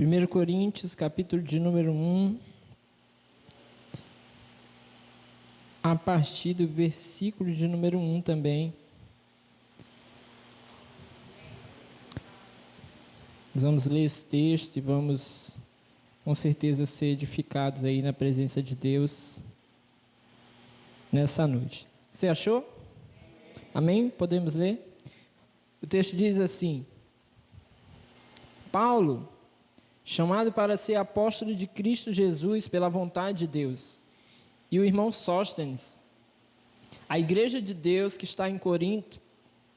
1 Coríntios, capítulo de número 1, a partir do versículo de número 1 também. Nós vamos ler esse texto e vamos, com certeza, ser edificados aí na presença de Deus nessa noite. Você achou? Amém? Podemos ler? O texto diz assim: Paulo, chamado para ser apóstolo de Cristo Jesus pela vontade de Deus, e o irmão Sóstenes, a igreja de Deus que está em Corinto,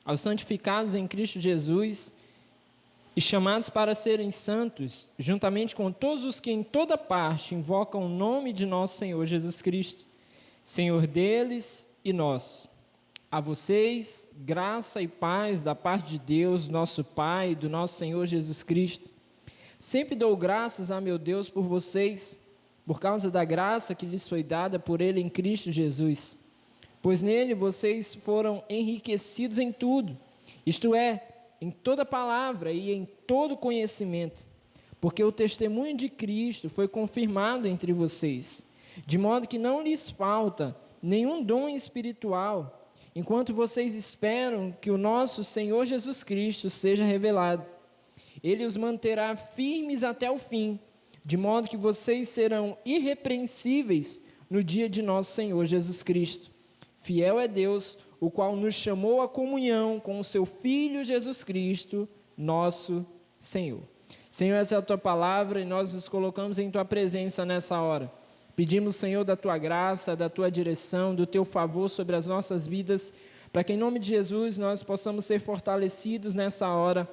aos santificados em Cristo Jesus e chamados para serem santos, juntamente com todos os que em toda parte invocam o nome de nosso Senhor Jesus Cristo, Senhor deles e nosso. A vocês, graça e paz da parte de Deus, nosso Pai, e do nosso Senhor Jesus Cristo. Sempre dou graças a meu Deus por vocês, por causa da graça que lhes foi dada por Ele em Cristo Jesus. Pois nele vocês foram enriquecidos em tudo, isto é, em toda palavra e em todo conhecimento, porque o testemunho de Cristo foi confirmado entre vocês, de modo que não lhes falta nenhum dom espiritual, enquanto vocês esperam que o nosso Senhor Jesus Cristo seja revelado. Ele os manterá firmes até o fim, de modo que vocês serão irrepreensíveis no dia de nosso Senhor Jesus Cristo. Fiel é Deus, o qual nos chamou à comunhão com o seu Filho Jesus Cristo, nosso Senhor. Senhor, essa é a tua palavra e nós nos colocamos em tua presença nessa hora. Pedimos, Senhor, da tua graça, da tua direção, do teu favor sobre as nossas vidas, para que em nome de Jesus nós possamos ser fortalecidos nessa hora,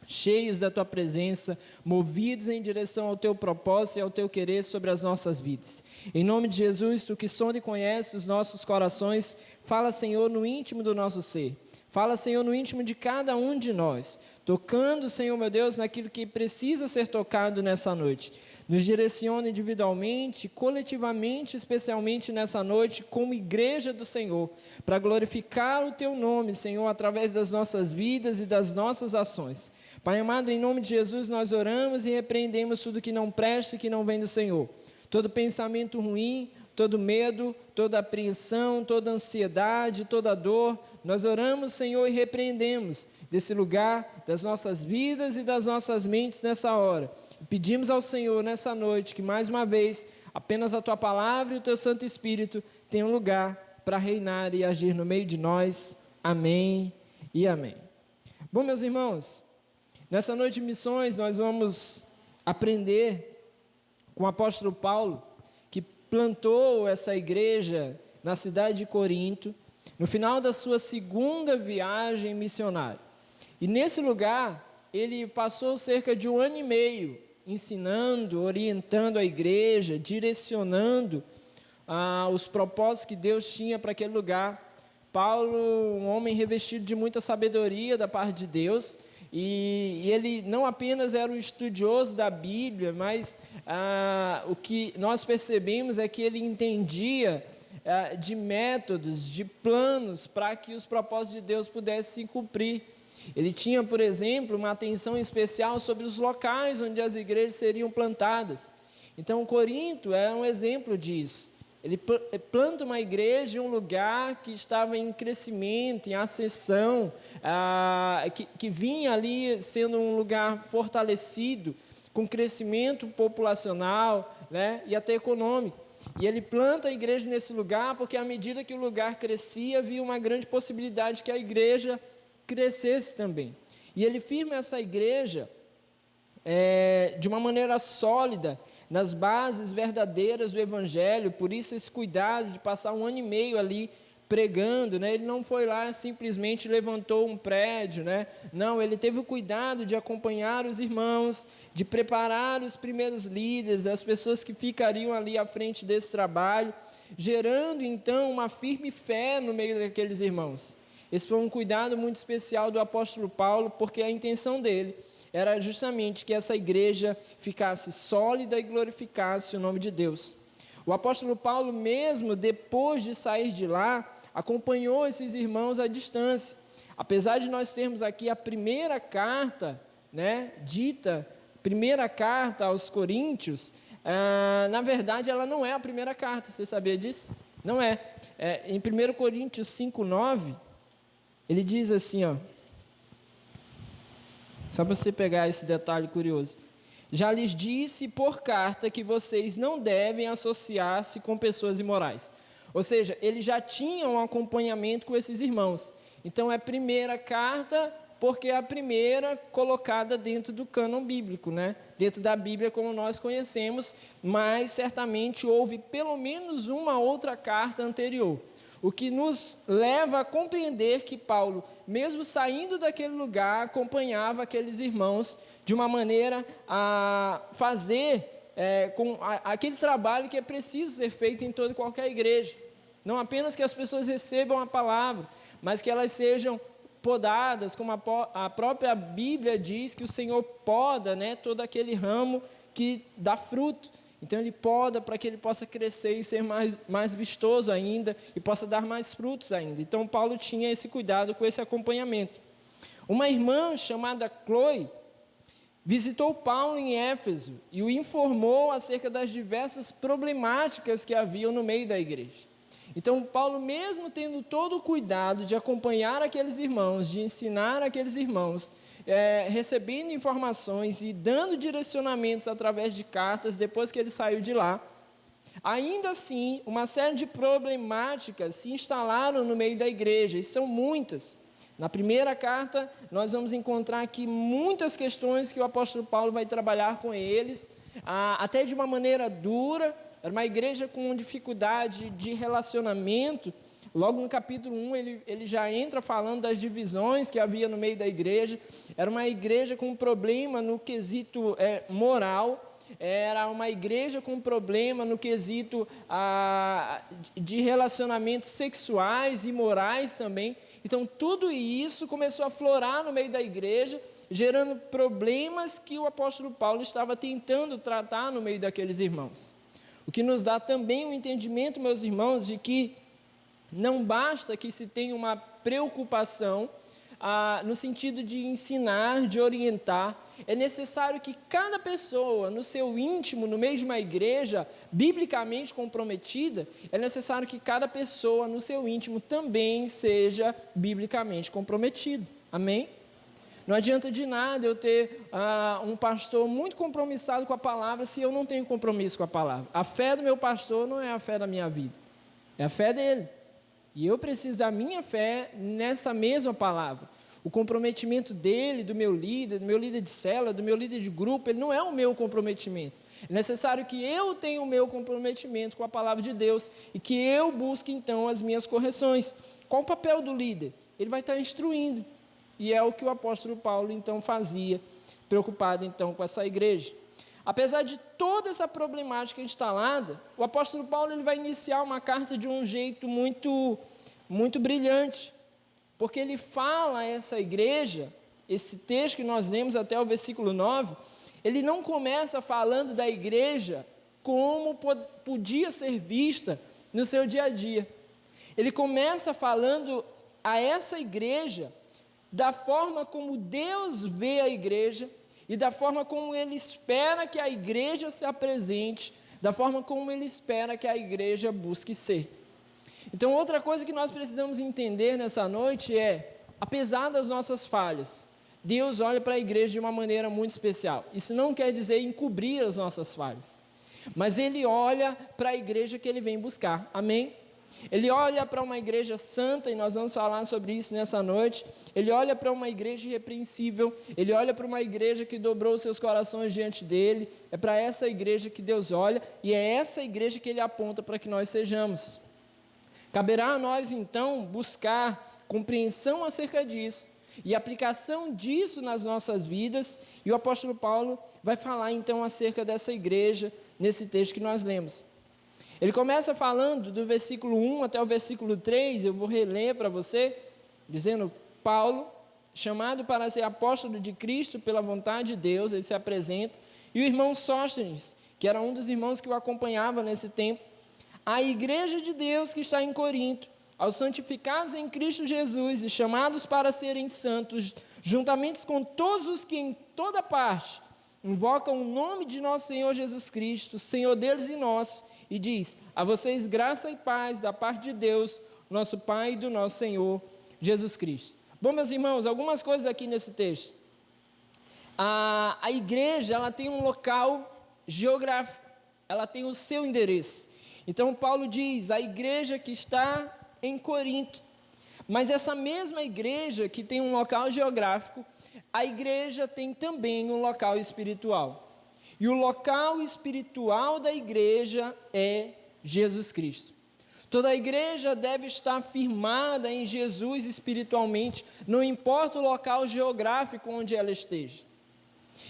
cheios da tua presença, movidos em direção ao teu propósito e ao teu querer sobre as nossas vidas. Em nome de Jesus, tu que sonda e conhece os nossos corações, fala, Senhor, no íntimo do nosso ser. Fala, Senhor, no íntimo de cada um de nós, tocando, Senhor, meu Deus, naquilo que precisa ser tocado nessa noite. Nos direciona individualmente, coletivamente, especialmente nessa noite, como igreja do Senhor, para glorificar o teu nome, Senhor, através das nossas vidas e das nossas ações. Pai amado, em nome de Jesus, nós oramos e repreendemos tudo que não presta e que não vem do Senhor. Todo pensamento ruim, todo medo, toda apreensão, toda ansiedade, toda dor, nós oramos, Senhor, e repreendemos desse lugar, das nossas vidas e das nossas mentes nessa hora. Pedimos ao Senhor nessa noite que mais uma vez, apenas a tua palavra e o teu Santo Espírito tenham lugar para reinar e agir no meio de nós. Amém e amém. Bom, meus irmãos, nessa noite de missões nós vamos aprender com o apóstolo Paulo, que plantou essa igreja na cidade de Corinto, no final da sua segunda viagem missionária. E nesse lugar, ele passou cerca de 1 ano e meio, ensinando, orientando a igreja, direcionando os propósitos que Deus tinha para aquele lugar. Paulo, um homem revestido de muita sabedoria da parte de Deus, e ele não apenas era um estudioso da Bíblia, mas o que nós percebemos é que ele entendia de métodos, de planos para que os propósitos de Deus pudessem se cumprir. Ele tinha, por exemplo, uma atenção especial sobre os locais onde as igrejas seriam plantadas. Então, Corinto é um exemplo disso. Ele planta uma igreja em um lugar que estava em crescimento, em ascensão, que vinha ali sendo um lugar fortalecido, com crescimento populacional, né, e até econômico. E ele planta a igreja nesse lugar porque, à medida que o lugar crescia, havia uma grande possibilidade que a igreja crescesse também. E ele firma essa igreja de uma maneira sólida, nas bases verdadeiras do Evangelho. Por isso esse cuidado de passar 1 ano e meio ali pregando, né? Ele não foi lá simplesmente levantou um prédio, né? Não, ele teve o cuidado de acompanhar os irmãos, de preparar os primeiros líderes, as pessoas que ficariam ali à frente desse trabalho, gerando então uma firme fé no meio daqueles irmãos. Esse foi um cuidado muito especial do apóstolo Paulo, porque a intenção dele era justamente que essa igreja ficasse sólida e glorificasse o nome de Deus. O apóstolo Paulo, mesmo depois de sair de lá, acompanhou esses irmãos à distância. Apesar de nós termos aqui a primeira carta, né, dita primeira carta aos Coríntios, na verdade, ela não é a primeira carta, você sabia disso? Não é. Em 1 Coríntios 5:9, ele diz assim, ó, só para você pegar esse detalhe curioso. Já lhes disse por carta que vocês não devem associar-se com pessoas imorais. Ou seja, ele já tinha um acompanhamento com esses irmãos. Então, é a primeira carta, porque é a primeira colocada dentro do cânon bíblico, né? Dentro da Bíblia como nós conhecemos, mas certamente houve pelo menos uma outra carta anterior. O que nos leva a compreender que Paulo, mesmo saindo daquele lugar, acompanhava aqueles irmãos de uma maneira a fazer aquele trabalho que é preciso ser feito em toda e qualquer igreja. Não apenas que as pessoas recebam a palavra, mas que elas sejam podadas, como a própria Bíblia diz que o Senhor poda, né, todo aquele ramo que dá fruto. Então, ele poda para que ele possa crescer e ser mais vistoso ainda e possa dar mais frutos ainda. Então, Paulo tinha esse cuidado com esse acompanhamento. Uma irmã chamada Chloe visitou Paulo em Éfeso e o informou acerca das diversas problemáticas que haviam no meio da igreja. Então, Paulo, mesmo tendo todo o cuidado de acompanhar aqueles irmãos, de ensinar aqueles irmãos, recebendo informações e dando direcionamentos através de cartas, depois que ele saiu de lá, ainda assim, uma série de problemáticas se instalaram no meio da igreja, e são muitas. Na primeira carta, nós vamos encontrar aqui muitas questões que o apóstolo Paulo vai trabalhar com eles, até de uma maneira dura. Era uma igreja com dificuldade de relacionamento. Logo no capítulo 1, ele já entra falando das divisões que havia no meio da igreja. Era uma igreja com problema no quesito moral. Era uma igreja com problema no quesito de relacionamentos sexuais e morais também. Então, tudo isso começou a aflorar no meio da igreja, gerando problemas que o apóstolo Paulo estava tentando tratar no meio daqueles irmãos. O que nos dá também um entendimento, meus irmãos, de que não basta que se tenha uma preocupação no sentido de ensinar, de orientar. É necessário que cada pessoa, no seu íntimo, no meio de uma igreja biblicamente comprometida, é necessário que cada pessoa, no seu íntimo, também seja biblicamente comprometida. Amém? Não adianta de nada eu ter um pastor muito compromissado com a palavra se eu não tenho compromisso com a palavra. A fé do meu pastor não é a fé da minha vida, é a fé dele. E eu preciso da minha fé nessa mesma palavra. O comprometimento dele, do meu líder de célula, do meu líder de grupo, ele não é o meu comprometimento. É necessário que eu tenha o meu comprometimento com a palavra de Deus e que eu busque, então, as minhas correções. Qual o papel do líder? Ele vai estar instruindo. E é o que o apóstolo Paulo, então, fazia, preocupado, então, com essa igreja. Apesar de toda essa problemática instalada, o apóstolo Paulo ele vai iniciar uma carta de um jeito muito, muito brilhante, porque ele fala a essa igreja, esse texto que nós lemos até o versículo 9, ele não começa falando da igreja como podia ser vista no seu dia a dia. Ele começa falando a essa igreja da forma como Deus vê a igreja e da forma como Ele espera que a igreja se apresente, da forma como Ele espera que a igreja busque ser. Então, outra coisa que nós precisamos entender nessa noite é, apesar das nossas falhas, Deus olha para a igreja de uma maneira muito especial. Isso não quer dizer encobrir as nossas falhas, mas Ele olha para a igreja que Ele vem buscar. Amém? Ele olha para uma igreja santa, e nós vamos falar sobre isso nessa noite. Ele olha para uma igreja irrepreensível, ele olha para uma igreja que dobrou seus corações diante dele. É para essa igreja que Deus olha, e é essa igreja que ele aponta para que nós sejamos. Caberá a nós, então, buscar compreensão acerca disso, e aplicação disso nas nossas vidas, e o apóstolo Paulo vai falar, então, acerca dessa igreja, nesse texto que nós lemos. Ele começa falando do versículo 1 até o versículo 3, eu vou reler para você, dizendo: Paulo, chamado para ser apóstolo de Cristo pela vontade de Deus, ele se apresenta, e o irmão Sóstenes, que era um dos irmãos que o acompanhava nesse tempo, a igreja de Deus que está em Corinto, aos santificados em Cristo Jesus e chamados para serem santos, juntamente com todos os que em toda parte invocam o nome de nosso Senhor Jesus Cristo, Senhor deles e nosso, e diz: a vocês graça e paz da parte de Deus, nosso Pai e do nosso Senhor Jesus Cristo. Bom, meus irmãos, algumas coisas aqui nesse texto. A igreja, ela tem um local geográfico, ela tem o seu endereço. Então Paulo diz: a igreja que está em Corinto. Mas essa mesma igreja que tem um local geográfico, a igreja tem também um local espiritual. E o local espiritual da igreja é Jesus Cristo. Toda a igreja deve estar firmada em Jesus espiritualmente, não importa o local geográfico onde ela esteja.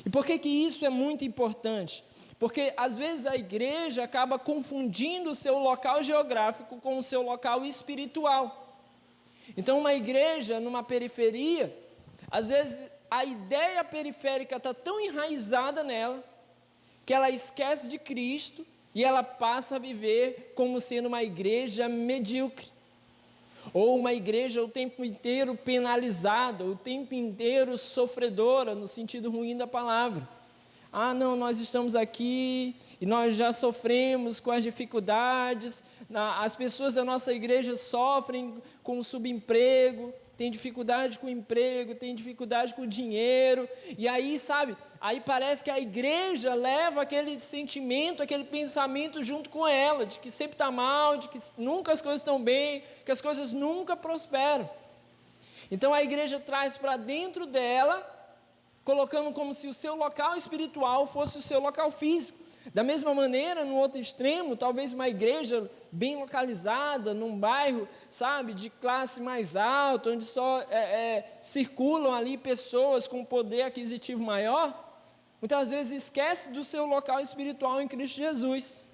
E por que isso é muito importante? Porque às vezes a igreja acaba confundindo o seu local geográfico com o seu local espiritual. Então, uma igreja numa periferia, às vezes a ideia periférica está tão enraizada nela, que ela esquece de Cristo e ela passa a viver como sendo uma igreja medíocre. Ou uma igreja o tempo inteiro penalizada, o tempo inteiro sofredora, no sentido ruim da palavra. Ah, não, nós estamos aqui e nós já sofremos com as dificuldades, as pessoas da nossa igreja sofrem com o subemprego, tem dificuldade com o emprego, tem dificuldade com o dinheiro, e aí, sabe, aí parece que a igreja leva aquele sentimento, aquele pensamento junto com ela, de que sempre está mal, de que nunca as coisas estão bem, que as coisas nunca prosperam. Então a igreja traz para dentro dela, colocando como se o seu local espiritual fosse o seu local físico. Da mesma maneira, no outro extremo, talvez uma igreja bem localizada, num bairro, sabe, de classe mais alta, onde só circulam ali pessoas com poder aquisitivo maior, muitas vezes esquece do seu local espiritual em Cristo Jesus.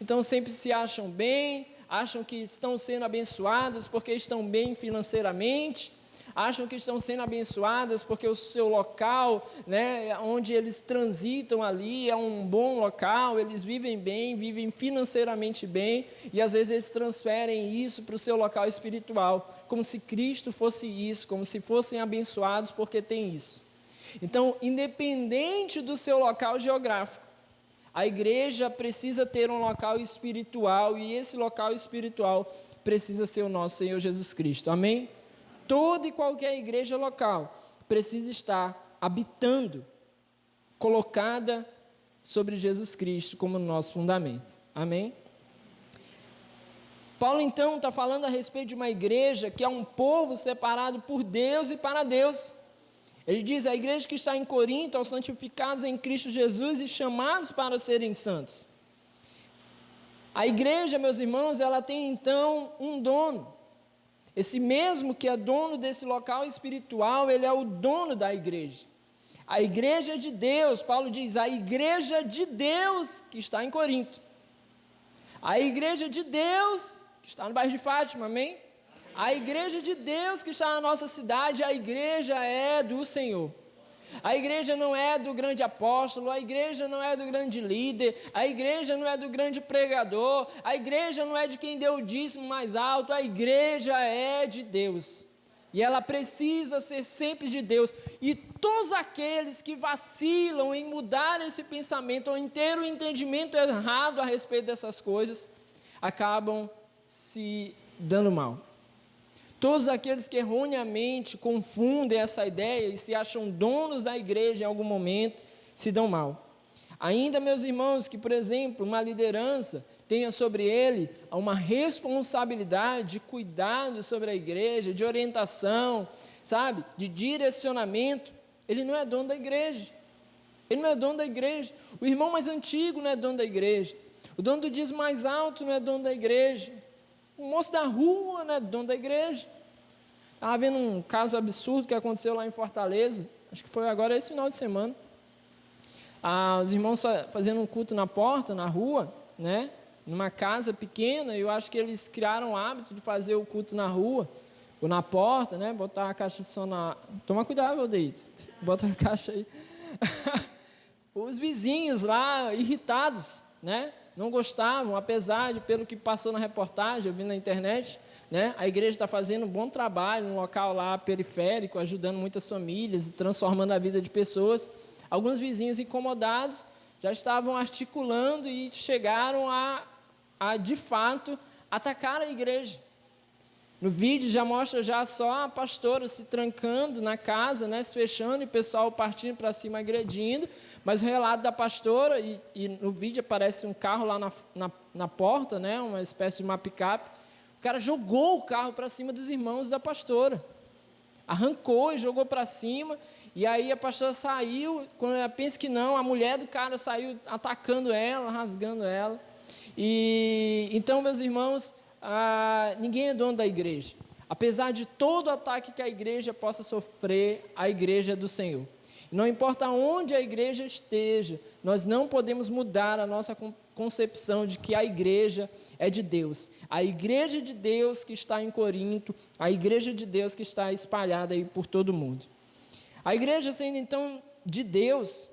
Então sempre se acham bem, acham que estão sendo abençoados porque estão bem financeiramente, acham que estão sendo abençoadas porque o seu local, né, onde eles transitam ali é um bom local, eles vivem bem, vivem financeiramente bem, e às vezes eles transferem isso para o seu local espiritual, como se Cristo fosse isso, como se fossem abençoados porque tem isso. Então, independente do seu local geográfico, a igreja precisa ter um local espiritual, e esse local espiritual precisa ser o nosso Senhor Jesus Cristo, amém? Toda e qualquer igreja local precisa estar habitando, colocada sobre Jesus Cristo como nosso fundamento. Amém? Paulo então está falando a respeito de uma igreja que é um povo separado por Deus e para Deus. Ele diz: a igreja que está em Corinto, aos santificados em Cristo Jesus e chamados para serem santos. A igreja, meus irmãos, ela tem então um dono. Esse mesmo que é dono desse local espiritual, ele é o dono da igreja. A igreja de Deus, Paulo diz, a igreja de Deus que está em Corinto. A igreja de Deus que está no bairro de Fátima, amém? A igreja de Deus que está na nossa cidade, a igreja é do Senhor. A igreja não é do grande apóstolo, a igreja não é do grande líder, a igreja não é do grande pregador, a igreja não é de quem deu o dízimo mais alto, a igreja é de Deus. E ela precisa ser sempre de Deus. E todos aqueles que vacilam em mudar esse pensamento ou em ter o entendimento errado a respeito dessas coisas, acabam se dando mal. Todos aqueles que erroneamente confundem essa ideia e se acham donos da igreja em algum momento, se dão mal. Ainda, meus irmãos, que, por exemplo, uma liderança tenha sobre ele uma responsabilidade de cuidado sobre a igreja, de orientação, sabe, de direcionamento, ele não é dono da igreja. Ele não é dono da igreja. O irmão mais antigo não é dono da igreja. O dono do dízimo mais alto não é dono da igreja. O moço da rua não é dono da igreja. Estava vendo um caso absurdo que aconteceu lá em Fortaleza, acho que foi agora esse final de semana. Os irmãos fazendo um culto na porta, na rua, né? Numa casa pequena, eu acho que eles criaram o hábito de fazer o culto na rua, ou na porta, né? Botar a caixa de som na... Toma cuidado, Aldeir, bota a caixa aí. Os vizinhos lá, irritados, né? Não gostavam, apesar de, pelo que passou na reportagem, eu vi na internet, né? A igreja está fazendo um bom trabalho, num local lá periférico, ajudando muitas famílias e transformando a vida de pessoas. alguns vizinhos incomodados já estavam articulando e chegaram a de fato, atacar a igreja. No vídeo já mostra já só a pastora se trancando na casa, né, se fechando, e o pessoal partindo para cima, agredindo. Mas o relato da pastora, e no vídeo aparece um carro lá na porta, né, uma espécie de uma picape. O cara jogou o carro para cima dos irmãos da pastora. Arrancou e jogou para cima. E aí a pastora saiu, quando ela pensa que não, a mulher do cara saiu atacando ela, rasgando ela. E então, meus irmãos, ninguém é dono da igreja. Apesar de todo ataque que a igreja possa sofrer, a igreja é do Senhor. Não importa onde a igreja esteja, nós não podemos mudar a nossa concepção de que a igreja é de Deus. A igreja de Deus que está em Corinto, a igreja de Deus que está espalhada aí por todo o mundo. A igreja sendo então de Deus,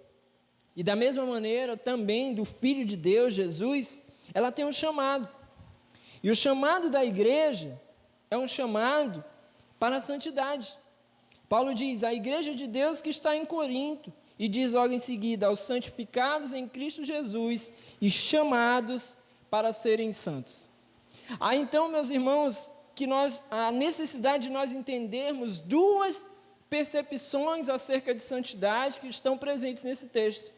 e da mesma maneira também do Filho de Deus, Jesus, ela tem um chamado. E o chamado da igreja é um chamado para a santidade. Paulo diz, a igreja de Deus que está em Corinto, e diz logo em seguida, aos santificados em Cristo Jesus e chamados para serem santos. Há então, meus irmãos, a necessidade de nós entendermos duas percepções acerca de santidade que estão presentes nesse texto.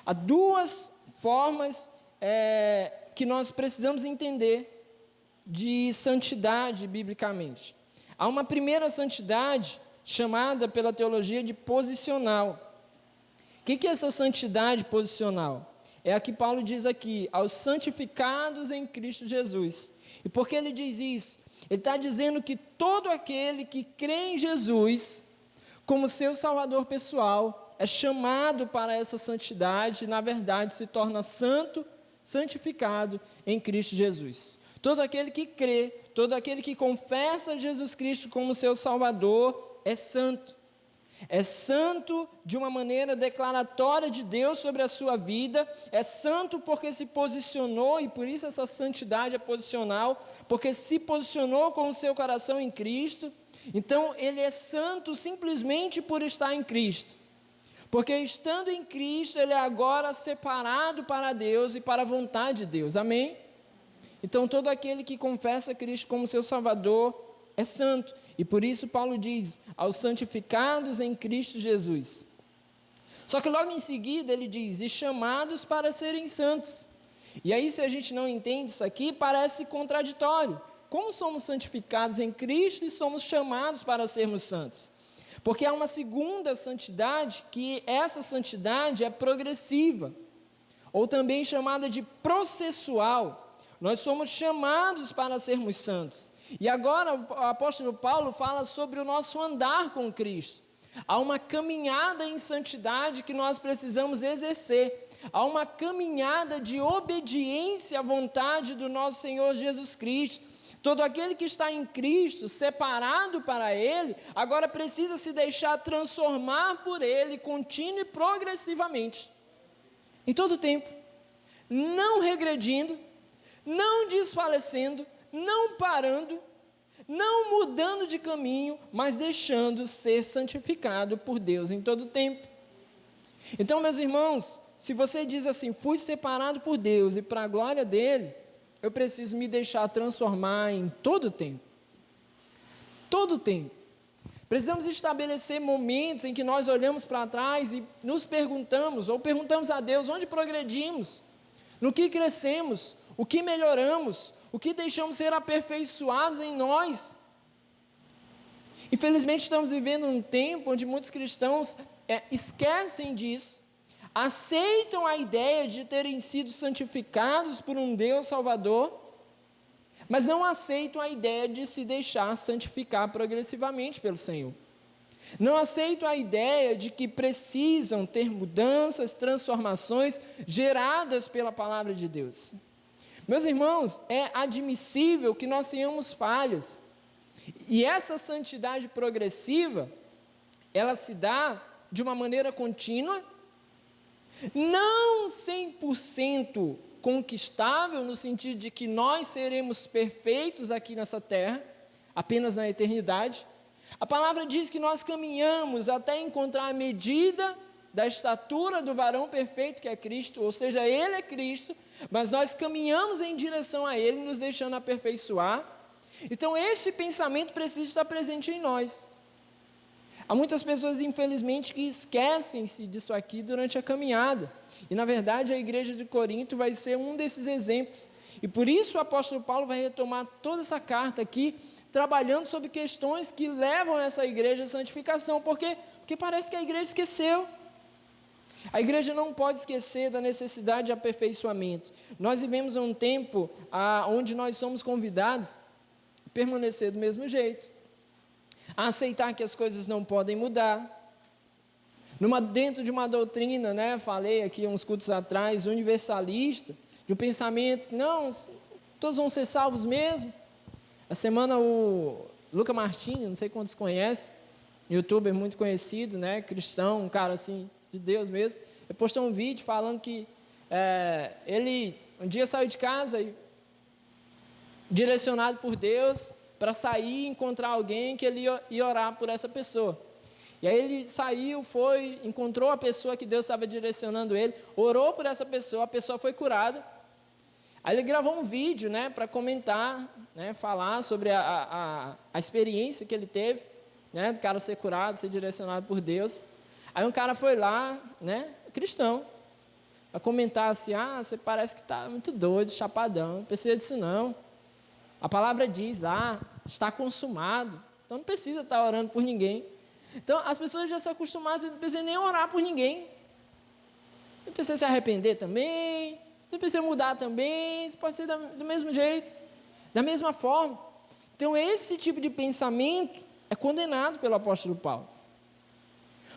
Há duas formas que nós precisamos entender de santidade biblicamente. Há uma primeira santidade chamada pela teologia de posicional. O que é essa santidade posicional? É a que Paulo diz aqui, aos santificados em Cristo Jesus. E por que ele diz isso? Ele está dizendo que todo aquele que crê em Jesus como seu Salvador pessoal é chamado para essa santidade e, na verdade, se torna santo, santificado em Cristo Jesus. Todo aquele que crê, todo aquele que confessa Jesus Cristo como seu Salvador é santo. É santo de uma maneira declaratória de Deus sobre a sua vida, é santo porque se posicionou, e por isso essa santidade é posicional, porque se posicionou com o seu coração em Cristo. Então ele é santo simplesmente por estar em Cristo, porque estando em Cristo ele é agora separado para Deus e para a vontade de Deus, amém? Então todo aquele que confessa Cristo como seu Salvador é santo, e por isso Paulo diz, aos santificados em Cristo Jesus. Só que logo em seguida ele diz, e chamados para serem santos. E aí, se a gente não entende isso aqui, parece contraditório. Como somos santificados em Cristo e somos chamados para sermos santos? Porque há uma segunda santidade, que essa santidade é progressiva, ou também chamada de processual. Nós somos chamados para sermos santos. E agora o apóstolo Paulo fala sobre o nosso andar com Cristo. Há uma caminhada em santidade que nós precisamos exercer. Há uma caminhada de obediência à vontade do nosso Senhor Jesus Cristo. Todo aquele que está em Cristo, separado para Ele, agora precisa se deixar transformar por Ele, contínuo e progressivamente. Em todo tempo. Não regredindo, não desfalecendo, não parando, não mudando de caminho, mas deixando ser santificado por Deus em todo tempo. Então, meus irmãos, se você diz assim, fui separado por Deus e para a glória dele, eu preciso me deixar transformar em todo tempo. Todo tempo. Precisamos estabelecer momentos em que nós olhamos para trás e nos perguntamos, ou perguntamos a Deus, onde progredimos, no que crescemos, o que melhoramos, o que deixamos ser aperfeiçoados em nós. Infelizmente estamos vivendo um tempo onde muitos cristãos esquecem disso, aceitam a ideia de terem sido santificados por um Deus Salvador, mas não aceitam a ideia de se deixar santificar progressivamente pelo Senhor. Não aceitam a ideia de que precisam ter mudanças, transformações geradas pela palavra de Deus. Meus irmãos, é admissível que nós tenhamos falhas, e essa santidade progressiva, ela se dá de uma maneira contínua, não 100% conquistável, no sentido de que nós seremos perfeitos aqui nessa terra, apenas na eternidade. A palavra diz que nós caminhamos até encontrar a medida da estatura do varão perfeito que é Cristo, ou seja, Ele é Cristo, mas nós caminhamos em direção a Ele, nos deixando aperfeiçoar. Então esse pensamento precisa estar presente em nós. Há muitas pessoas, infelizmente, que esquecem-se disso aqui durante a caminhada. E, na verdade, a igreja de Corinto vai ser um desses exemplos. E por isso o apóstolo Paulo vai retomar toda essa carta aqui, trabalhando sobre questões que levam essa igreja à santificação. Por quê? Porque parece que a igreja esqueceu. A igreja não pode esquecer da necessidade de aperfeiçoamento. Nós vivemos um tempo onde nós somos convidados a permanecer do mesmo jeito, a aceitar que as coisas não podem mudar. Dentro de uma doutrina, né, falei aqui uns cultos atrás, universalista, de um pensamento, não, todos vão ser salvos mesmo. A semana o Luca Martini, não sei quantos conhecem, youtuber muito conhecido, né, cristão, um cara assim, de Deus mesmo, ele postou um vídeo falando que ele um dia saiu de casa e, direcionado por Deus, para sair e encontrar alguém que ele ia orar por essa pessoa. E aí ele saiu, encontrou a pessoa que Deus estava direcionando ele, orou por essa pessoa, a pessoa foi curada. Aí ele gravou um vídeo, né, para comentar, né, falar sobre a experiência que ele teve, né, do cara ser curado, ser direcionado por Deus. Aí um cara foi lá, né, cristão, para comentar assim, você parece que está muito doido, chapadão, não precisa disso não. A palavra diz lá, está consumado, então não precisa estar orando por ninguém. Então as pessoas já se acostumaram, não precisa nem orar por ninguém. Não precisa se arrepender também, não precisa mudar também, isso pode ser do mesmo jeito, da mesma forma. Então esse tipo de pensamento é condenado pelo apóstolo Paulo.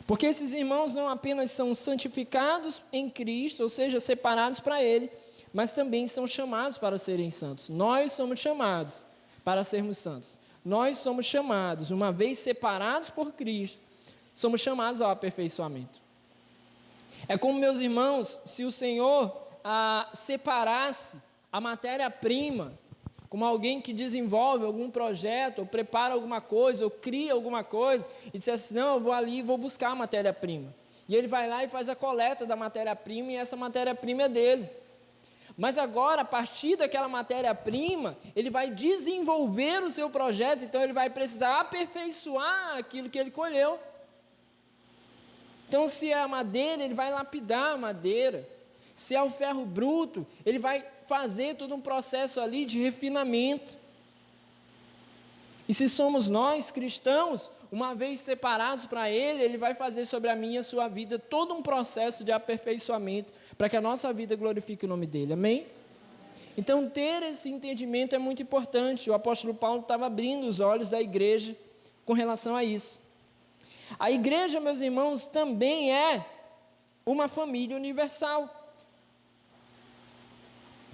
Porque esses irmãos não apenas são santificados em Cristo, ou seja, separados para Ele, mas também são chamados para serem santos. Nós somos chamados para sermos santos. Nós somos chamados, uma vez separados por Cristo, somos chamados ao aperfeiçoamento. É como, meus irmãos, se o Senhor separasse a matéria-prima, como alguém que desenvolve algum projeto, ou prepara alguma coisa, ou cria alguma coisa, e dissesse assim, não, eu vou ali e vou buscar a matéria-prima. E ele vai lá e faz a coleta da matéria-prima, e essa matéria-prima é dele. Mas agora, a partir daquela matéria-prima, ele vai desenvolver o seu projeto, então ele vai precisar aperfeiçoar aquilo que ele colheu. Então, se é a madeira, ele vai lapidar a madeira. Se é o ferro bruto, ele vai fazer todo um processo ali de refinamento. E se somos nós, cristãos, uma vez separados para Ele, Ele vai fazer sobre a minha e a sua vida todo um processo de aperfeiçoamento, para que a nossa vida glorifique o nome dEle, amém? Então ter esse entendimento é muito importante. O apóstolo Paulo estava abrindo os olhos da igreja com relação a isso. A igreja, meus irmãos, também é uma família universal.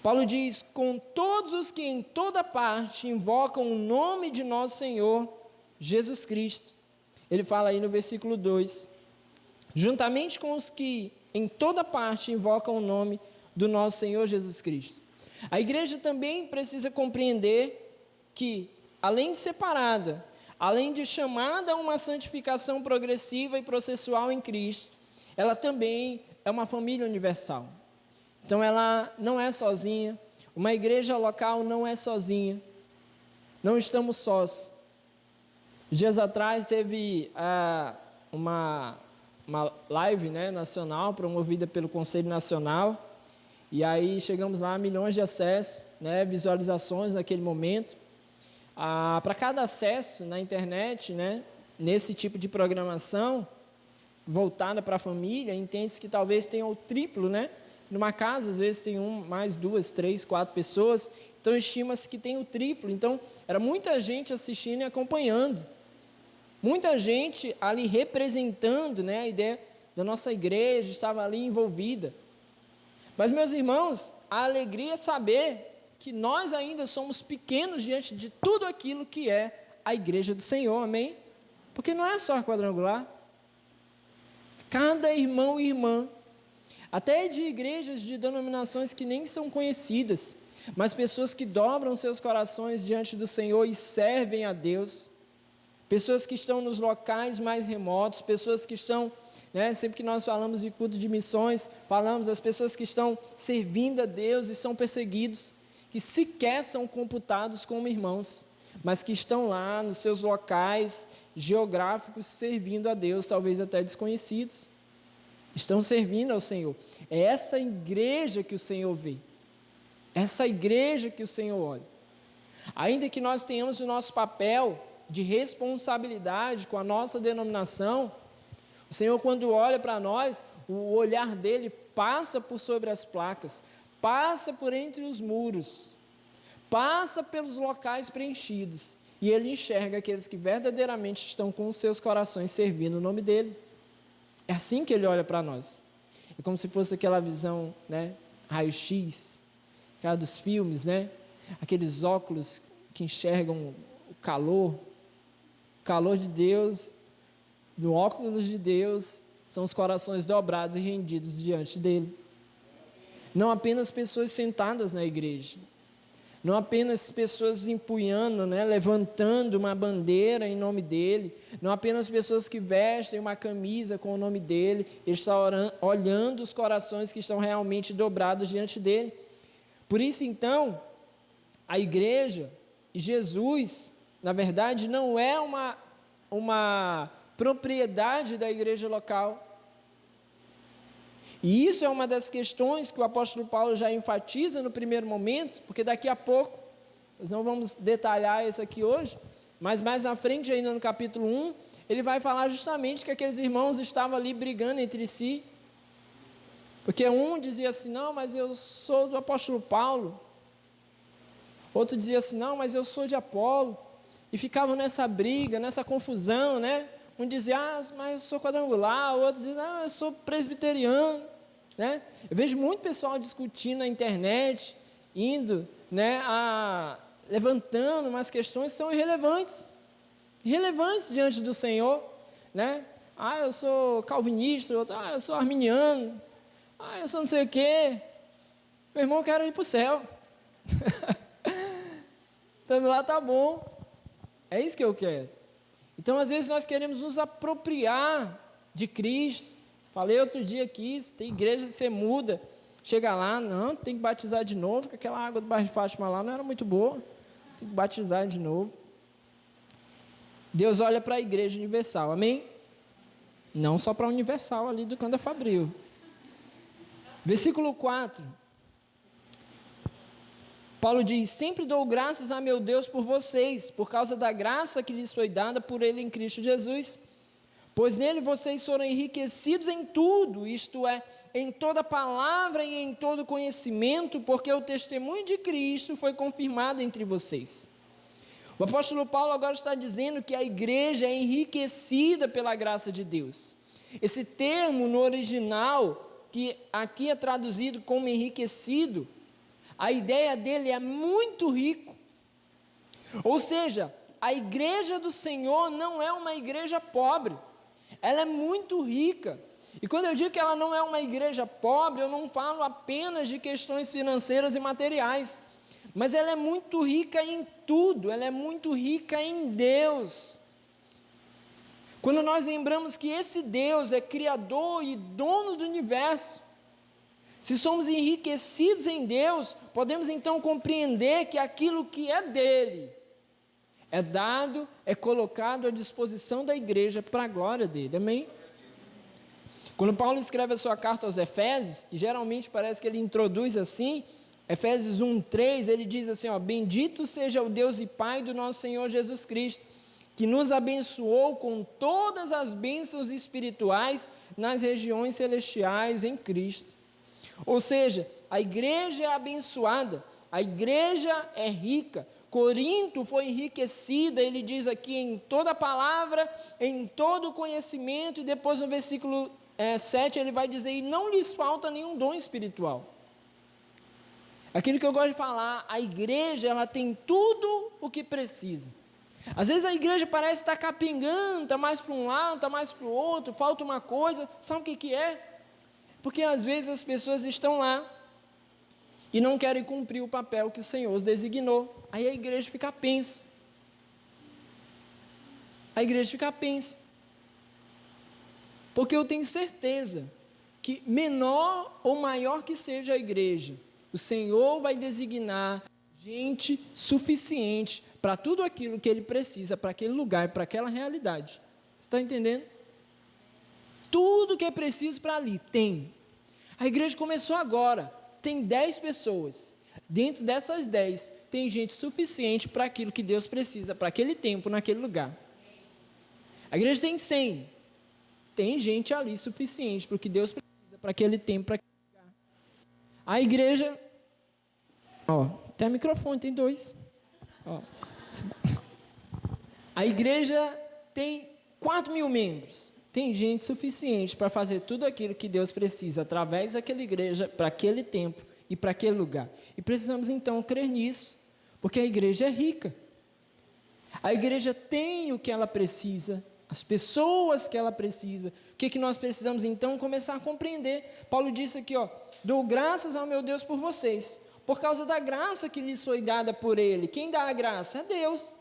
Paulo diz, com todos os que em toda parte invocam o nome de nosso Senhor Jesus Cristo. Ele fala aí no versículo 2, juntamente com os que em toda parte invocam o nome do nosso Senhor Jesus Cristo. A igreja também precisa compreender que, além de separada, além de chamada a uma santificação progressiva e processual em Cristo, ela também é uma família universal. Então ela não é sozinha, uma igreja local não é sozinha, não estamos sós. Dias atrás teve uma live, né, nacional, promovida pelo Conselho Nacional, e aí chegamos lá, milhões de acessos, né, visualizações naquele momento. Para cada acesso na internet, né, nesse tipo de programação, voltada para a família, entende-se que talvez tenha o triplo, né? Numa casa, às vezes, tem mais 2, 3, 4 pessoas, então estima-se que tem o triplo. Então, era muita gente assistindo e acompanhando. Muita gente ali representando, né, a ideia da nossa igreja, estava ali envolvida. Mas, meus irmãos, a alegria é saber que nós ainda somos pequenos diante de tudo aquilo que é a igreja do Senhor, amém? Porque não é só quadrangular. Cada irmão e irmã, até de igrejas de denominações que nem são conhecidas, mas pessoas que dobram seus corações diante do Senhor e servem a Deus, pessoas que estão nos locais mais remotos, pessoas que estão, sempre que nós falamos de culto de missões, falamos das pessoas que estão servindo a Deus e são perseguidos, que sequer são computados como irmãos, mas que estão lá nos seus locais geográficos servindo a Deus, talvez até desconhecidos, estão servindo ao Senhor. É essa igreja que o Senhor vê, essa igreja que o Senhor olha. Ainda que nós tenhamos o nosso papel de responsabilidade com a nossa denominação, o Senhor, quando olha para nós, o olhar dele passa por sobre as placas, passa por entre os muros, passa pelos locais preenchidos, e ele enxerga aqueles que verdadeiramente estão com os seus corações servindo o nome dele. É assim que ele olha para nós. É como se fosse aquela visão, raio-x, aquela dos filmes, aqueles óculos que enxergam o calor de Deus. No óculos de Deus são os corações dobrados e rendidos diante dele. Não apenas pessoas sentadas na igreja, não apenas pessoas empunhando, levantando uma bandeira em nome dele, não apenas pessoas que vestem uma camisa com o nome dele, ele está olhando os corações que estão realmente dobrados diante dele. Por isso, então, a igreja e Jesus, na verdade, não é uma propriedade da igreja local. E isso é uma das questões que o apóstolo Paulo já enfatiza no primeiro momento, porque daqui a pouco, nós não vamos detalhar isso aqui hoje, mas mais à frente, ainda no capítulo 1, ele vai falar justamente que aqueles irmãos estavam ali brigando entre si, porque um dizia assim, não, mas eu sou do apóstolo Paulo, outro dizia assim, não, mas eu sou de Apolo, e ficavam nessa briga, nessa confusão, Um dizia, mas eu sou quadrangular, o outro dizia, eu sou presbiteriano, Eu vejo muito pessoal discutindo na internet, indo, levantando umas questões que são irrelevantes diante do Senhor, eu sou calvinista, outro, eu sou arminiano, eu sou não sei o quê. Meu irmão, eu quero ir para o céu. Estando lá tá bom, é isso que eu quero. Então, às vezes, nós queremos nos apropriar de Cristo. Falei outro dia aqui, se tem igreja que você muda, chega lá, não, tem que batizar de novo, porque aquela água do bairro de Fátima lá não era muito boa, tem que batizar de novo. Deus olha para a igreja universal, amém? Não só para a universal ali do Canda Fabril. Versículo 4. Paulo diz, sempre dou graças a meu Deus por vocês, por causa da graça que lhes foi dada por Ele em Cristo Jesus, pois nele vocês foram enriquecidos em tudo, isto é, em toda palavra e em todo conhecimento, porque o testemunho de Cristo foi confirmado entre vocês. O apóstolo Paulo agora está dizendo que a igreja é enriquecida pela graça de Deus. Esse termo no original, que aqui é traduzido como enriquecido, a ideia dele é muito rico, ou seja, a igreja do Senhor não é uma igreja pobre, ela é muito rica, e quando eu digo que ela não é uma igreja pobre, eu não falo apenas de questões financeiras e materiais, mas ela é muito rica em tudo, ela é muito rica em Deus. Quando nós lembramos que esse Deus é criador e dono do universo, se somos enriquecidos em Deus, podemos então compreender que aquilo que é dele, é dado, é colocado à disposição da igreja para a glória dele, amém? Quando Paulo escreve a sua carta aos Efésios, e geralmente parece que ele introduz assim, Efésios 1:3, ele diz assim, bendito seja o Deus e Pai do nosso Senhor Jesus Cristo, que nos abençoou com todas as bênçãos espirituais nas regiões celestiais em Cristo. Ou seja, a igreja é abençoada, a igreja é rica. Corinto foi enriquecida, ele diz aqui, em toda palavra, em todo conhecimento, e depois no versículo 7 ele vai dizer, e não lhes falta nenhum dom espiritual. Aquilo que eu gosto de falar, a igreja, ela tem tudo o que precisa. Às vezes a igreja parece estar capengando, está mais para um lado, está mais para o outro, falta uma coisa, sabe o que é? Porque às vezes as pessoas estão lá e não querem cumprir o papel que o Senhor os designou. Aí a igreja fica pensa. a igreja fica pensa. Porque eu tenho certeza que menor ou maior que seja a igreja, o Senhor vai designar gente suficiente para tudo aquilo que Ele precisa, para aquele lugar, para aquela realidade. Você está entendendo? Tudo que é preciso para ali, tem. A igreja começou agora, tem 10 pessoas. Dentro dessas 10, tem gente suficiente para aquilo que Deus precisa, para aquele tempo, naquele lugar. A igreja tem 100. Tem gente ali suficiente para o que Deus precisa, para aquele tempo, para aquele lugar. A igreja, tem microfone, tem 2. A igreja tem 4.000 membros. Tem gente suficiente para fazer tudo aquilo que Deus precisa, através daquela igreja, para aquele tempo e para aquele lugar. E precisamos então crer nisso, porque a igreja é rica. A igreja tem o que ela precisa, as pessoas que ela precisa. O que nós precisamos então começar a compreender? Paulo disse aqui, dou graças ao meu Deus por vocês, por causa da graça que lhes foi dada por Ele. Quem dá a graça? É Deus.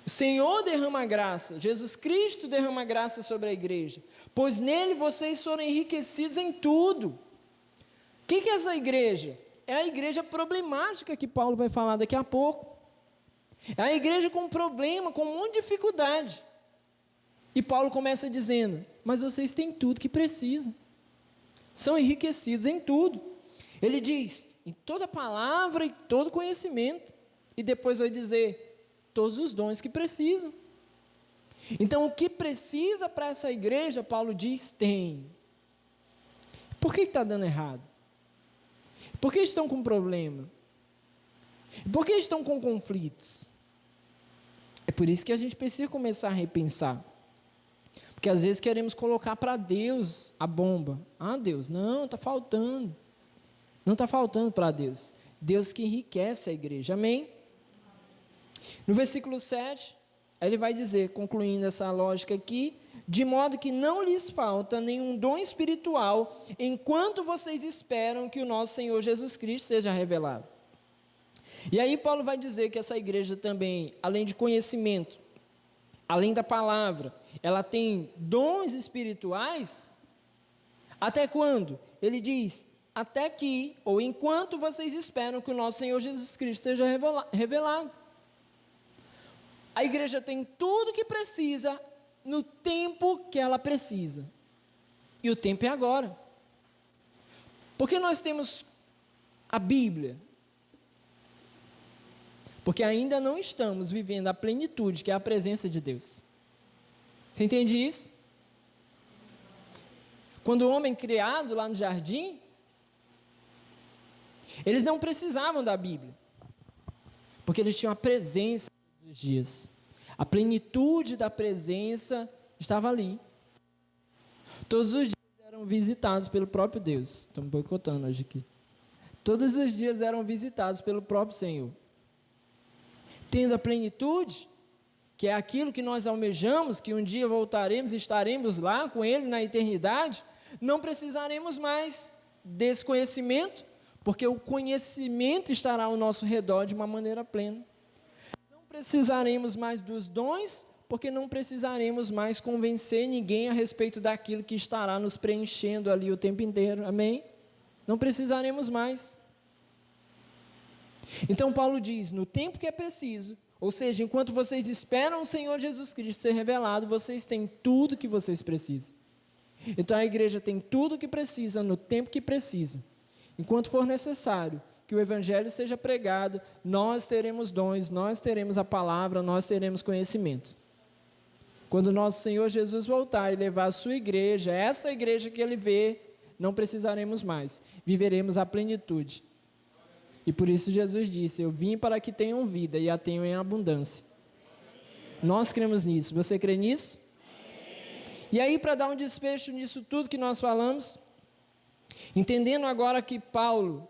O Senhor derrama a graça, Jesus Cristo derrama a graça sobre a igreja, pois nele vocês foram enriquecidos em tudo. O que é essa igreja? É a igreja problemática que Paulo vai falar daqui a pouco. É a igreja com problema, com um monte de dificuldade. E Paulo começa dizendo, mas vocês têm tudo que precisam. São enriquecidos em tudo. Ele diz, em toda palavra e todo conhecimento. E depois vai dizer, todos os dons que precisam. Então, o que precisa para essa igreja, Paulo diz, tem. Por que está dando errado? Por que estão com problema? Por que estão com conflitos? É por isso que a gente precisa começar a repensar. Porque às vezes queremos colocar para Deus a bomba. Deus, não, está faltando. Não está faltando para Deus. Deus que enriquece a igreja, amém? No versículo 7, ele vai dizer, concluindo essa lógica aqui, de modo que não lhes falta nenhum dom espiritual, enquanto vocês esperam que o nosso Senhor Jesus Cristo seja revelado. E aí Paulo vai dizer que essa igreja também, além de conhecimento, além da palavra, ela tem dons espirituais. Até quando? Ele diz, até que, ou enquanto vocês esperam que o nosso Senhor Jesus Cristo seja revelado. A igreja tem tudo que precisa, no tempo que ela precisa. E o tempo é agora. Por que nós temos a Bíblia? Porque ainda não estamos vivendo a plenitude, que é a presença de Deus. Você entende isso? Quando o homem criado lá no jardim, eles não precisavam da Bíblia, porque eles tinham a presença todos os dias. A plenitude da presença estava ali. Todos os dias eram visitados pelo próprio Deus. Estamos boicotando hoje aqui. Todos os dias eram visitados pelo próprio Senhor. Tendo a plenitude, que é aquilo que nós almejamos, que um dia voltaremos e estaremos lá com Ele na eternidade, não precisaremos mais desse conhecimento, porque o conhecimento estará ao nosso redor de uma maneira plena. Não precisaremos mais dos dons, porque não precisaremos mais convencer ninguém a respeito daquilo que estará nos preenchendo ali o tempo inteiro, amém? Não precisaremos mais. Então Paulo diz, no tempo que é preciso, ou seja, enquanto vocês esperam o Senhor Jesus Cristo ser revelado, vocês têm tudo que vocês precisam. Então a igreja tem tudo o que precisa, no tempo que precisa. Enquanto for necessário que o Evangelho seja pregado, nós teremos dons, nós teremos a palavra, nós teremos conhecimento. Quando nosso Senhor Jesus voltar e levar a sua igreja, essa igreja que Ele vê, não precisaremos mais, viveremos a plenitude. E por isso Jesus disse, eu vim para que tenham vida e a tenham em abundância. Nós cremos nisso, você crê nisso? E aí, para dar um desfecho nisso tudo que nós falamos, entendendo agora que Paulo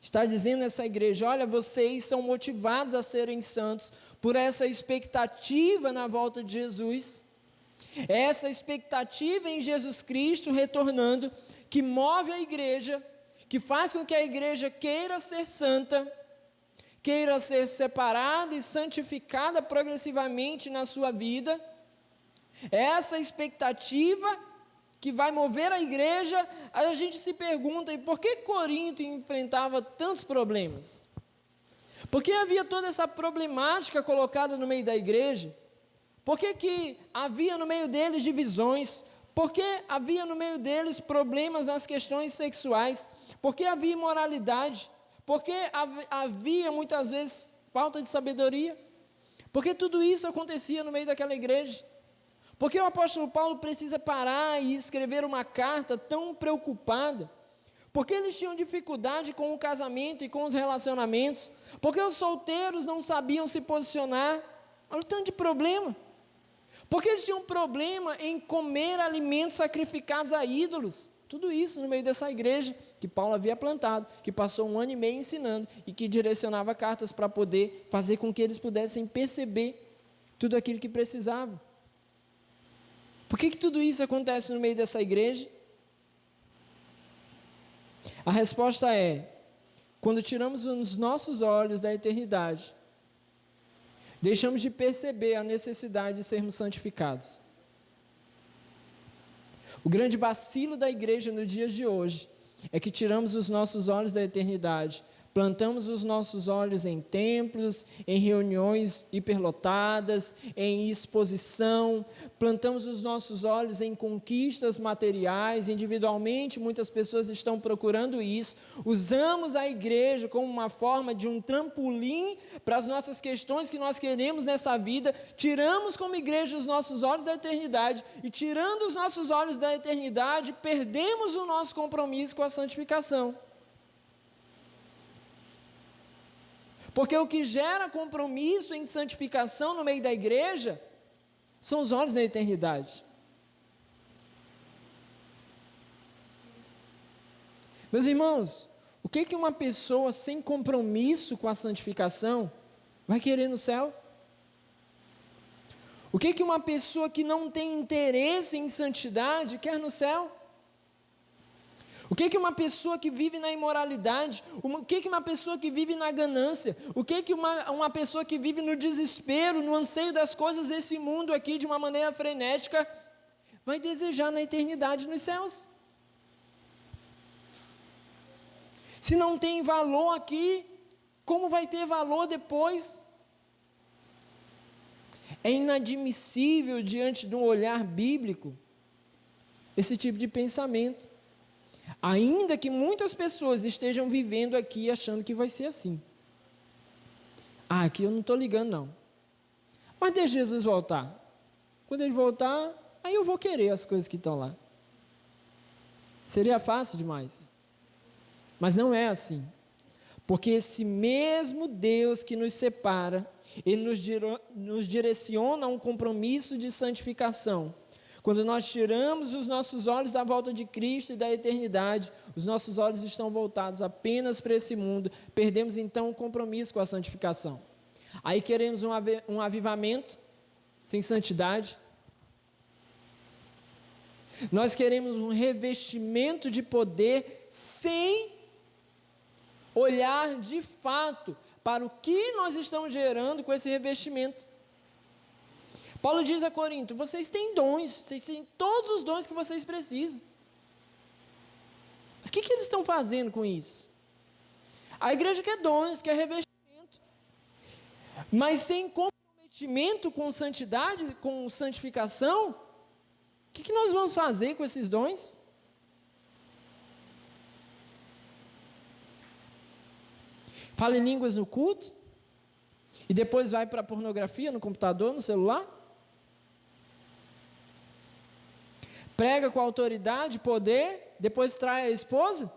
está dizendo a essa igreja, olha, vocês são motivados a serem santos por essa expectativa na volta de Jesus, essa expectativa em Jesus Cristo retornando, que move a igreja, que faz com que a igreja queira ser santa, queira ser separada e santificada progressivamente na sua vida. Essa expectativa que vai mover a igreja. A gente se pergunta, e por que Corinto enfrentava tantos problemas? Por que havia toda essa problemática colocada no meio da igreja? Por que havia no meio deles divisões? Por que havia no meio deles problemas nas questões sexuais? Por que havia imoralidade? Por que havia muitas vezes falta de sabedoria? Por que tudo isso acontecia no meio daquela igreja? Por que o apóstolo Paulo precisa parar e escrever uma carta tão preocupado? Porque eles tinham dificuldade com o casamento e com os relacionamentos. Porque os solteiros não sabiam se posicionar. Olha o tanto de problema. Porque eles tinham problema em comer alimentos sacrificados a ídolos. Tudo isso no meio dessa igreja que Paulo havia plantado, que passou 1 ano e meio ensinando e que direcionava cartas para poder fazer com que eles pudessem perceber tudo aquilo que precisavam. Por que tudo isso acontece no meio dessa igreja? A resposta é: quando tiramos os nossos olhos da eternidade, deixamos de perceber a necessidade de sermos santificados. O grande vacilo da igreja nos dias de hoje é que tiramos os nossos olhos da eternidade, plantamos os nossos olhos em templos, em reuniões hiperlotadas, em exposição, plantamos os nossos olhos em conquistas materiais, individualmente muitas pessoas estão procurando isso, usamos a igreja como uma forma de um trampolim para as nossas questões que nós queremos nessa vida, tiramos como igreja os nossos olhos da eternidade, e tirando os nossos olhos da eternidade, perdemos o nosso compromisso com a santificação. Porque o que gera compromisso em santificação no meio da igreja são os olhos da eternidade. Meus irmãos, o que uma pessoa sem compromisso com a santificação vai querer no céu? O que uma pessoa que não tem interesse em santidade quer no céu? O que uma pessoa que vive na imoralidade, o que uma pessoa que vive na ganância, o que uma pessoa que vive no desespero, no anseio das coisas desse mundo aqui de uma maneira frenética, vai desejar na eternidade nos céus? Se não tem valor aqui, como vai ter valor depois? É inadmissível diante de um olhar bíblico esse tipo de pensamento. Ainda que muitas pessoas estejam vivendo aqui achando que vai ser assim. Aqui eu não estou ligando não. Mas deixa Jesus voltar. Quando ele voltar, aí eu vou querer as coisas que estão lá. Seria fácil demais. Mas não é assim. Porque esse mesmo Deus que nos separa, Ele nos direciona a um compromisso de santificação. Quando nós tiramos os nossos olhos da volta de Cristo e da eternidade, os nossos olhos estão voltados apenas para esse mundo, perdemos então o compromisso com a santificação. Aí queremos um avivamento sem santidade. Nós queremos um revestimento de poder sem olhar de fato para o que nós estamos gerando com esse revestimento. Paulo diz a Corinto: vocês têm dons, vocês têm todos os dons que vocês precisam. Mas o que eles estão fazendo com isso? A igreja quer dons, quer revestimento, mas sem comprometimento com santidade, com santificação, o que nós vamos fazer com esses dons? Fala em línguas no culto, e depois vai para a pornografia no computador, no celular? Prega com autoridade, poder, depois trai a esposa?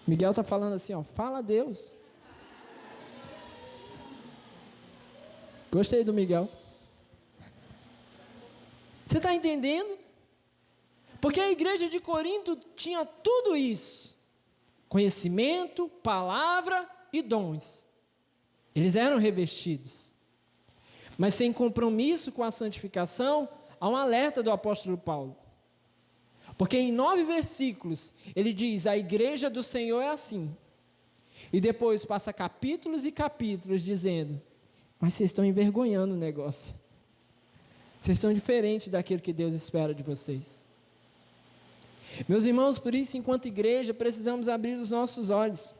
Miguel está falando assim, ó, fala a Deus. Gostei do Miguel. Você está entendendo? Porque a igreja de Corinto tinha tudo isso: conhecimento, palavra e dons. Eles eram revestidos. Mas sem compromisso com a santificação, há um alerta do apóstolo Paulo. Porque em 9 versículos, ele diz, a igreja do Senhor é assim. E depois passa capítulos e capítulos dizendo, mas vocês estão envergonhando o negócio. Vocês estão diferentes daquilo que Deus espera de vocês. Meus irmãos, por isso, enquanto igreja, precisamos abrir os nossos olhos.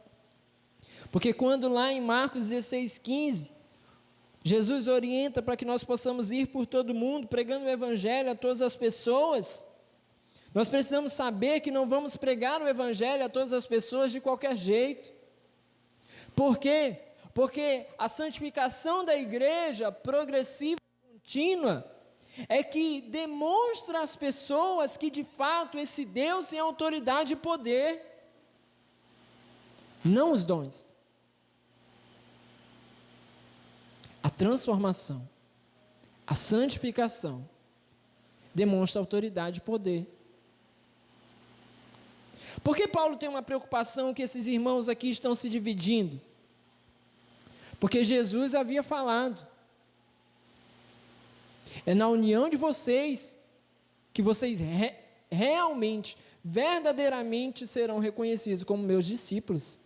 Porque quando lá em Marcos 16:15, Jesus orienta para que nós possamos ir por todo mundo, pregando o evangelho a todas as pessoas, nós precisamos saber que não vamos pregar o evangelho a todas as pessoas de qualquer jeito. Por quê? Porque a santificação da igreja progressiva e contínua é que demonstra às pessoas que de fato esse Deus tem autoridade e poder, não os dons. A transformação, a santificação demonstra autoridade e poder. Por que Paulo tem uma preocupação que esses irmãos aqui estão se dividindo? Porque Jesus havia falado, é na união de vocês que vocês realmente, verdadeiramente serão reconhecidos como meus discípulos.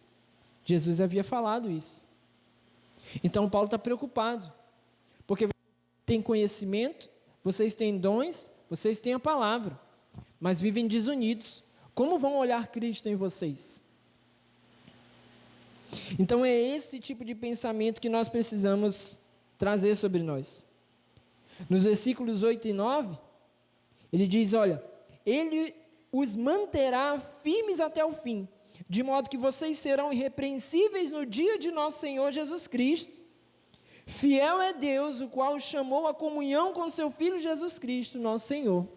Jesus havia falado isso. Então Paulo está preocupado, porque vocês têm conhecimento, vocês têm dons, vocês têm a palavra, mas vivem desunidos. Como vão olhar Cristo em vocês? Então é esse tipo de pensamento que nós precisamos trazer sobre nós. Nos versículos 8 e 9, ele diz, olha, ele os manterá firmes até o fim, de modo que vocês serão irrepreensíveis no dia de nosso Senhor Jesus Cristo. Fiel é Deus, o qual os chamou à comunhão com seu Filho Jesus Cristo, nosso Senhor.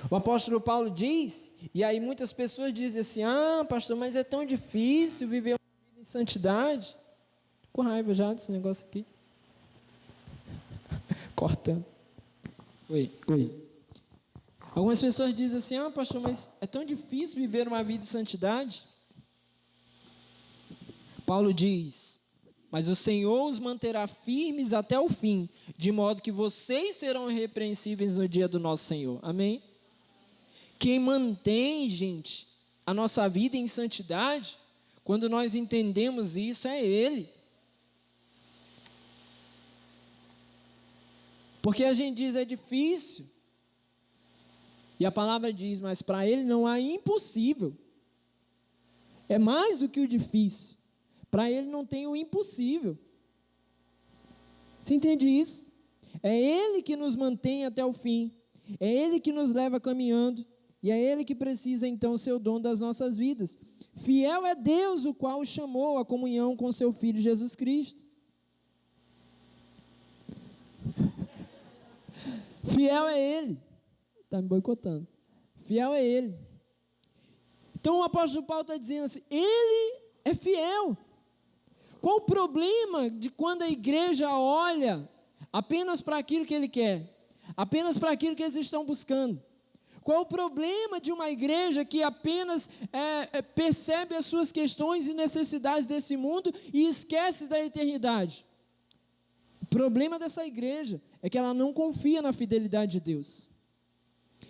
O apóstolo Paulo diz, e aí muitas pessoas dizem assim, pastor, mas é tão difícil viver uma vida em santidade. Com raiva já desse negócio aqui. Cortando. Oi. Algumas pessoas dizem assim, pastor, mas é tão difícil viver uma vida de santidade. Paulo diz, mas o Senhor os manterá firmes até o fim, de modo que vocês serão irrepreensíveis no dia do nosso Senhor. Amém? Quem mantém, gente, a nossa vida em santidade, quando nós entendemos isso, é Ele. Porque a gente diz, é difícil. E a palavra diz, mas para Ele não há impossível. É mais do que o difícil. Para Ele não tem o impossível. Você entende isso? É Ele que nos mantém até o fim. É Ele que nos leva caminhando. E é Ele que precisa então ser o dono das nossas vidas. Fiel é Deus, o qual o chamou à comunhão com seu Filho Jesus Cristo. Fiel é Ele. Está me boicotando. Fiel é Ele. Então o apóstolo Paulo está dizendo assim, Ele é fiel. Qual o problema de quando a igreja olha apenas para aquilo que Ele quer? Apenas para aquilo que eles estão buscando? Qual o problema de uma igreja que apenas percebe as suas questões e necessidades desse mundo e esquece da eternidade? O problema dessa igreja é que ela não confia na fidelidade de Deus.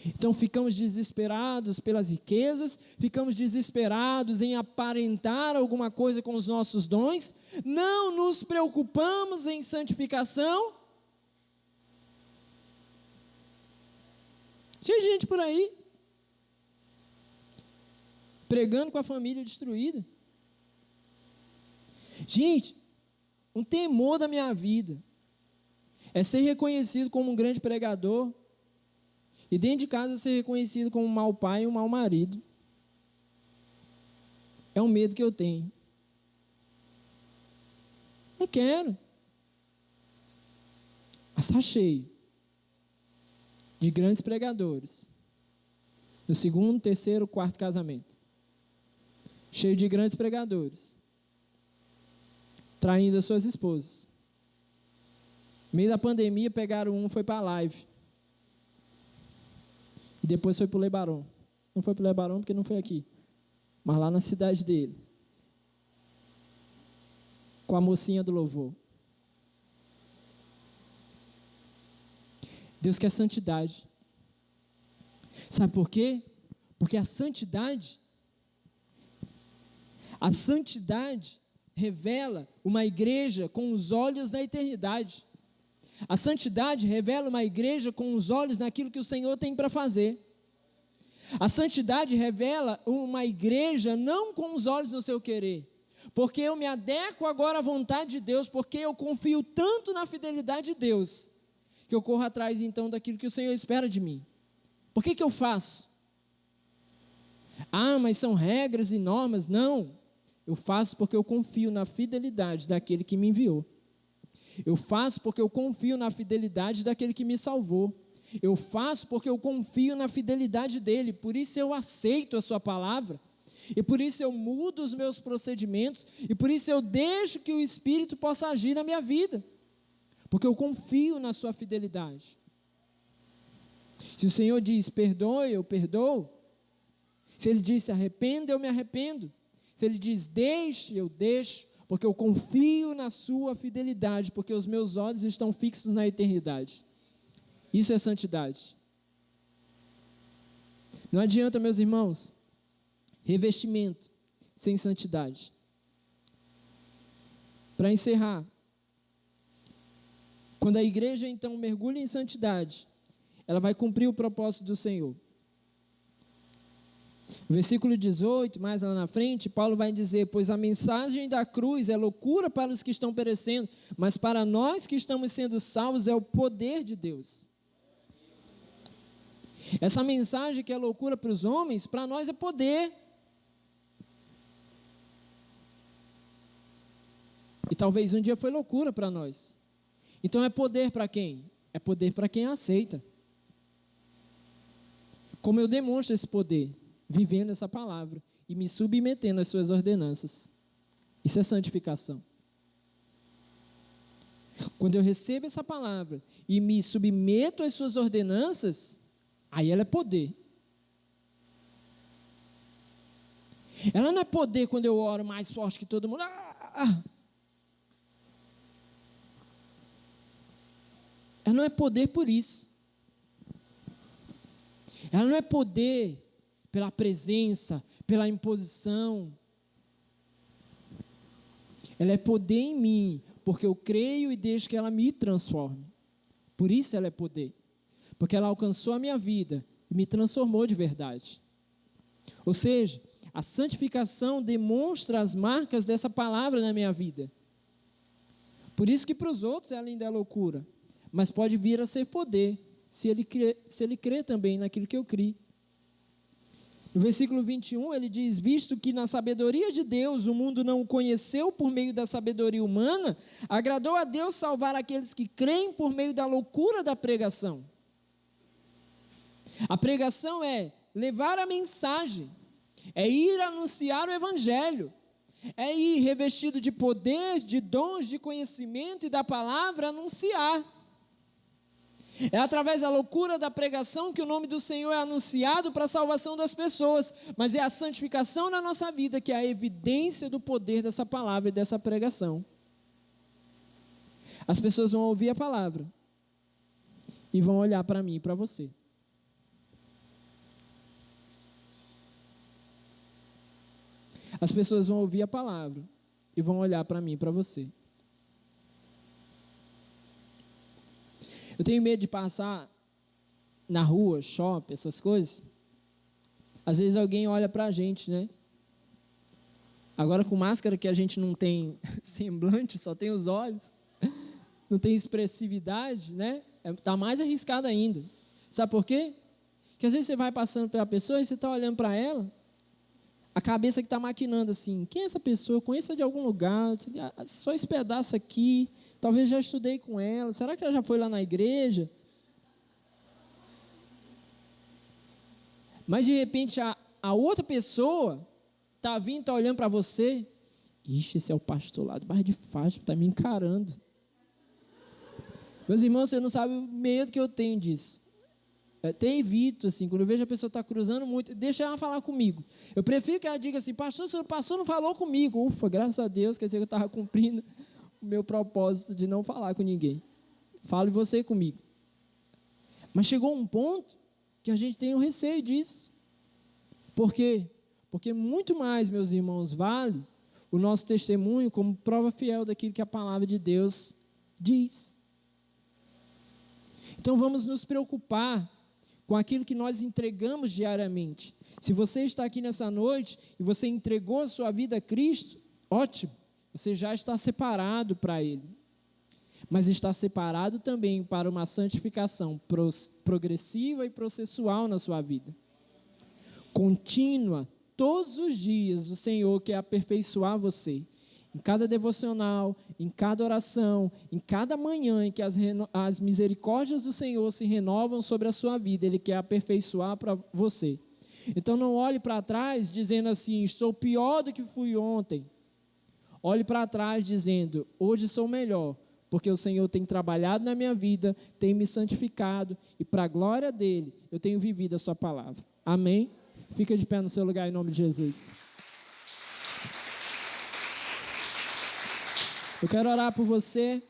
Então ficamos desesperados pelas riquezas, ficamos desesperados em aparentar alguma coisa com os nossos dons, não nos preocupamos em santificação. Tinha gente por aí, pregando com a família destruída. Gente, um temor da minha vida é ser reconhecido como um grande pregador e dentro de casa ser reconhecido como um mau pai e um mau marido. É um medo que eu tenho. Não quero. Mas está cheio de grandes pregadores, no 2º, 3º, 4º casamento, cheio de grandes pregadores, traindo as suas esposas. No meio da pandemia, pegaram um, foi para a live, e depois foi para o Lebaron. Não foi para o Lebaron porque não foi aqui, mas lá na cidade dele, com a mocinha do louvor. Deus quer santidade. Sabe por quê? Porque a santidade revela uma igreja com os olhos da eternidade. A santidade revela uma igreja com os olhos naquilo que o Senhor tem para fazer. A santidade revela uma igreja não com os olhos do seu querer, porque eu me adequo agora à vontade de Deus, porque eu confio tanto na fidelidade de Deus, que eu corro atrás então daquilo que o Senhor espera de mim. Por que eu faço? Ah, mas são regras e normas. Não, eu faço porque eu confio na fidelidade daquele que me enviou. Eu faço porque eu confio na fidelidade daquele que me salvou. Eu faço porque eu confio na fidelidade dele, por isso eu aceito a sua palavra, e por isso eu mudo os meus procedimentos, e por isso eu deixo que o Espírito possa agir na minha vida, porque eu confio na sua fidelidade. Se o Senhor diz perdoe, eu perdoo. Se Ele diz se arrependa, eu me arrependo. Se Ele diz deixe, eu deixo, porque eu confio na sua fidelidade, porque os meus olhos estão fixos na eternidade. Isso é santidade. Não adianta, meus irmãos, revestimento sem santidade. Para encerrar, quando a igreja então mergulha em santidade, ela vai cumprir o propósito do Senhor. No versículo 18, mais lá na frente, Paulo vai dizer: pois a mensagem da cruz é loucura para os que estão perecendo, mas para nós que estamos sendo salvos é o poder de Deus. Essa mensagem que é loucura para os homens, para nós é poder. E talvez um dia foi loucura para nós. Então é poder para quem? É poder para quem aceita. Como eu demonstro esse poder? Vivendo essa palavra e me submetendo às suas ordenanças. Isso é santificação. Quando eu recebo essa palavra e me submeto às suas ordenanças, aí ela é poder. Ela não é poder quando eu oro mais forte que todo mundo. Ela não é poder por isso. Ela não é poder pela presença, pela imposição. Ela é poder em mim, porque eu creio e deixo que ela me transforme. Por isso ela é poder. Porque ela alcançou a minha vida e me transformou de verdade. Ou seja, a santificação demonstra as marcas dessa palavra na minha vida. Por isso que para os outros ela ainda é loucura, mas pode vir a ser poder, se ele crê também naquilo que eu criei. No versículo 21 ele diz: visto que na sabedoria de Deus o mundo não o conheceu por meio da sabedoria humana, agradou a Deus salvar aqueles que creem por meio da loucura da pregação. A pregação é levar a mensagem, é ir anunciar o evangelho, é ir revestido de poder, de dons, de conhecimento e da palavra anunciar. É através da loucura da pregação que o nome do Senhor é anunciado para a salvação das pessoas, mas é a santificação na nossa vida que é a evidência do poder dessa palavra e dessa pregação. As pessoas vão ouvir a palavra e vão olhar para mim e para você. As pessoas vão ouvir a palavra e vão olhar para mim e para você. Eu tenho medo de passar na rua, shopping, essas coisas. Às vezes alguém olha para a gente, né? Agora com máscara que a gente não tem semblante, só tem os olhos, não tem expressividade, né? Está mais arriscado ainda. Sabe por quê? Porque às vezes você vai passando pela pessoa e você está olhando para ela, a cabeça que está maquinando assim: quem é essa pessoa? Eu conheço de algum lugar, só esse pedaço aqui, talvez já estudei com ela, será que ela já foi lá na igreja? Mas de repente a outra pessoa está vindo, está olhando para você: ixi, esse é o pastor lá do bairro de Fátima, está me encarando. Meus irmãos, você não sabe o medo que eu tenho disso. Eu até evito, assim, quando eu vejo a pessoa está cruzando muito, deixa ela falar comigo. Eu prefiro que ela diga assim: pastor, o pastor não falou comigo. Ufa, graças a Deus, quer dizer que eu estava cumprindo o meu propósito de não falar com ninguém. Fale você comigo. Mas chegou um ponto que a gente tenha um receio disso. Por quê? Porque muito mais, meus irmãos, vale o nosso testemunho como prova fiel daquilo que a palavra de Deus diz. Então vamos nos preocupar com aquilo que nós entregamos diariamente. Se você está aqui nessa noite e você entregou a sua vida a Cristo, ótimo, você já está separado para Ele. Mas está separado também para uma santificação progressiva e processual na sua vida. Contínua, todos os dias o Senhor quer aperfeiçoar você. Em cada devocional, em cada oração, em cada manhã em que as misericórdias do Senhor se renovam sobre a sua vida, Ele quer aperfeiçoar para você. Então não olhe para trás dizendo assim, estou pior do que fui ontem. Olhe para trás dizendo, hoje sou melhor, porque o Senhor tem trabalhado na minha vida, tem me santificado, e para a glória dEle, eu tenho vivido a sua palavra. Amém? Fica de pé no seu lugar em nome de Jesus. Eu quero orar por você.